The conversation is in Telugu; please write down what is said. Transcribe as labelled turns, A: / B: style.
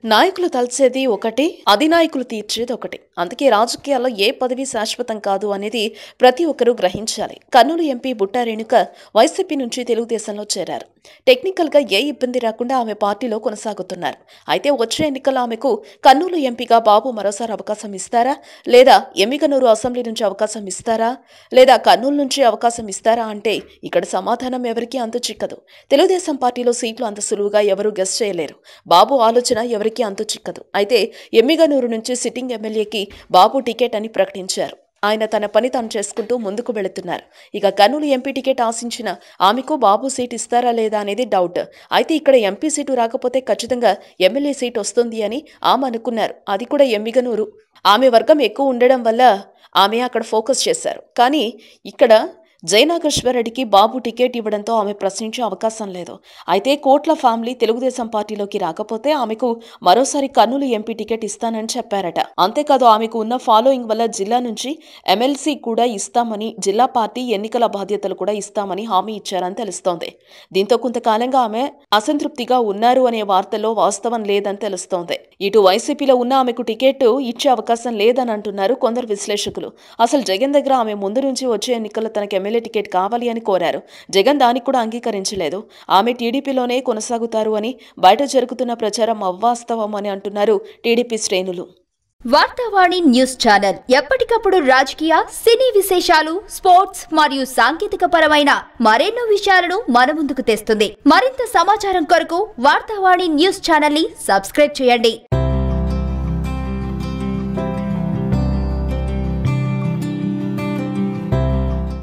A: నాయకులు తలచేది ఒకటి, అధినాయకులు తీర్చేది ఒకటి. అందుకే రాజకీయాల్లో ఏ పదవి శాశ్వతం కాదు అనేది ప్రతి ఒక్కరూ గ్రహించాలి. కర్నూలు ఎంపీ బుట్టా రేణుక వైసీపీ నుంచి తెలుగుదేశంలో చేరారు. టెక్నికల్గా ఏ ఇబ్బంది రాకుండా ఆమె పార్టీలో కొనసాగుతున్నారు. అయితే వచ్చే ఎన్నికల్లో ఆమెకు కర్నూలు ఎంపీగా బాబు మరోసారి అవకాశం ఇస్తారా, లేదా ఎమ్మిగనూరు అసెంబ్లీ నుంచి అవకాశం ఇస్తారా, లేదా కర్నూలు నుంచి అవకాశం ఇస్తారా అంటే ఇక్కడ సమాధానం ఎవరికీ అంతు చిక్కదు. తెలుగుదేశం పార్టీలో సీట్లు అంత సులువుగా ఎవరూ గెస్ చేయలేరు. బాబు ఆలోచన ఎవరికి అంతు చిక్కదు. అయితే ఎమ్మిగనూరు నుంచి సిట్టింగ్ ఎమ్మెల్యేకి బాబు టికెట్ అని ప్రకటించారు. ఆయన తన పని తాను చేసుకుంటూ ముందుకు వెళుతున్నారు. ఇక కర్నూలు ఎంపీ టికెట్ ఆశించిన ఆమెకు బాబు సీట్ ఇస్తారా లేదా అనేది డౌట్. అయితే ఇక్కడ ఎంపీ సీటు రాకపోతే ఖచ్చితంగా ఎమ్మెల్యే సీట్ వస్తుంది అని ఆమె అనుకున్నారు. అది కూడా ఎమ్మిగనూరు. ఆమె వర్గం ఎక్కువ ఉండడం వల్ల ఆమె అక్కడ ఫోకస్ చేశారు. కానీ ఇక్కడ జయనాగేశ్వరరెడ్డికి బాబు టికెట్ ఇవ్వడంతో ఆమె ప్రశ్నించే అవకాశం లేదు. అయితే కోట్ల ఫ్యామిలీ తెలుగుదేశం పార్టీలోకి రాకపోతే ఆమెకు మరోసారి కర్నూలు ఎంపీ టికెట్ ఇస్తానని చెప్పారట. అంతేకాదు ఆమెకు ఉన్న ఫాలోయింగ్ వల్ల జిల్లా నుంచి ఎమ్మెల్సీ కూడా ఇస్తామని, జిల్లా పార్టీ ఎన్నికల బాధ్యతలు కూడా ఇస్తామని హామీ ఇచ్చారని తెలుస్తోంది. దీంతో కొంతకాలంగా ఆమె అసంతృప్తిగా ఉన్నారు అనే వార్తల్లో వాస్తవం లేదని తెలుస్తోంది. ఇటు వైసీపీలో ఉన్న ఆమెకు టికెట్ ఇచ్చే అవకాశం లేదని అంటున్నారు కొందరు విశ్లేషకులు. అసలు జగన్ దగ్గర ఆమె ముందు నుంచి వచ్చే ఎన్నికల్లో తనకు ఎమ్మెల్యే టికెట్ కావాలి అని కోరారు. జగన్ దానికి కూడా అంగీకరించలేదు. ఆమె టీడీపీలోనే కొనసాగుతారు అని బయట జరుగుతున్న ప్రచారం అవాస్తవం అని అంటున్నారు టీడీపీ శ్రేణులు.
B: వార్తావాణి న్యూస్ ఛానల్ ఎప్పటికప్పుడు రాజకీయ, సినీ విశేషాలు, స్పోర్ట్స్ మరియు సాంకేతిక పరమైన మరెన్నో విషయాలను మన ముందుకు తెస్తుంది. మరింత సమాచారం కొరకు వార్తావాణి న్యూస్ ఛానల్ ని సబ్స్క్రైబ్ చేయండి.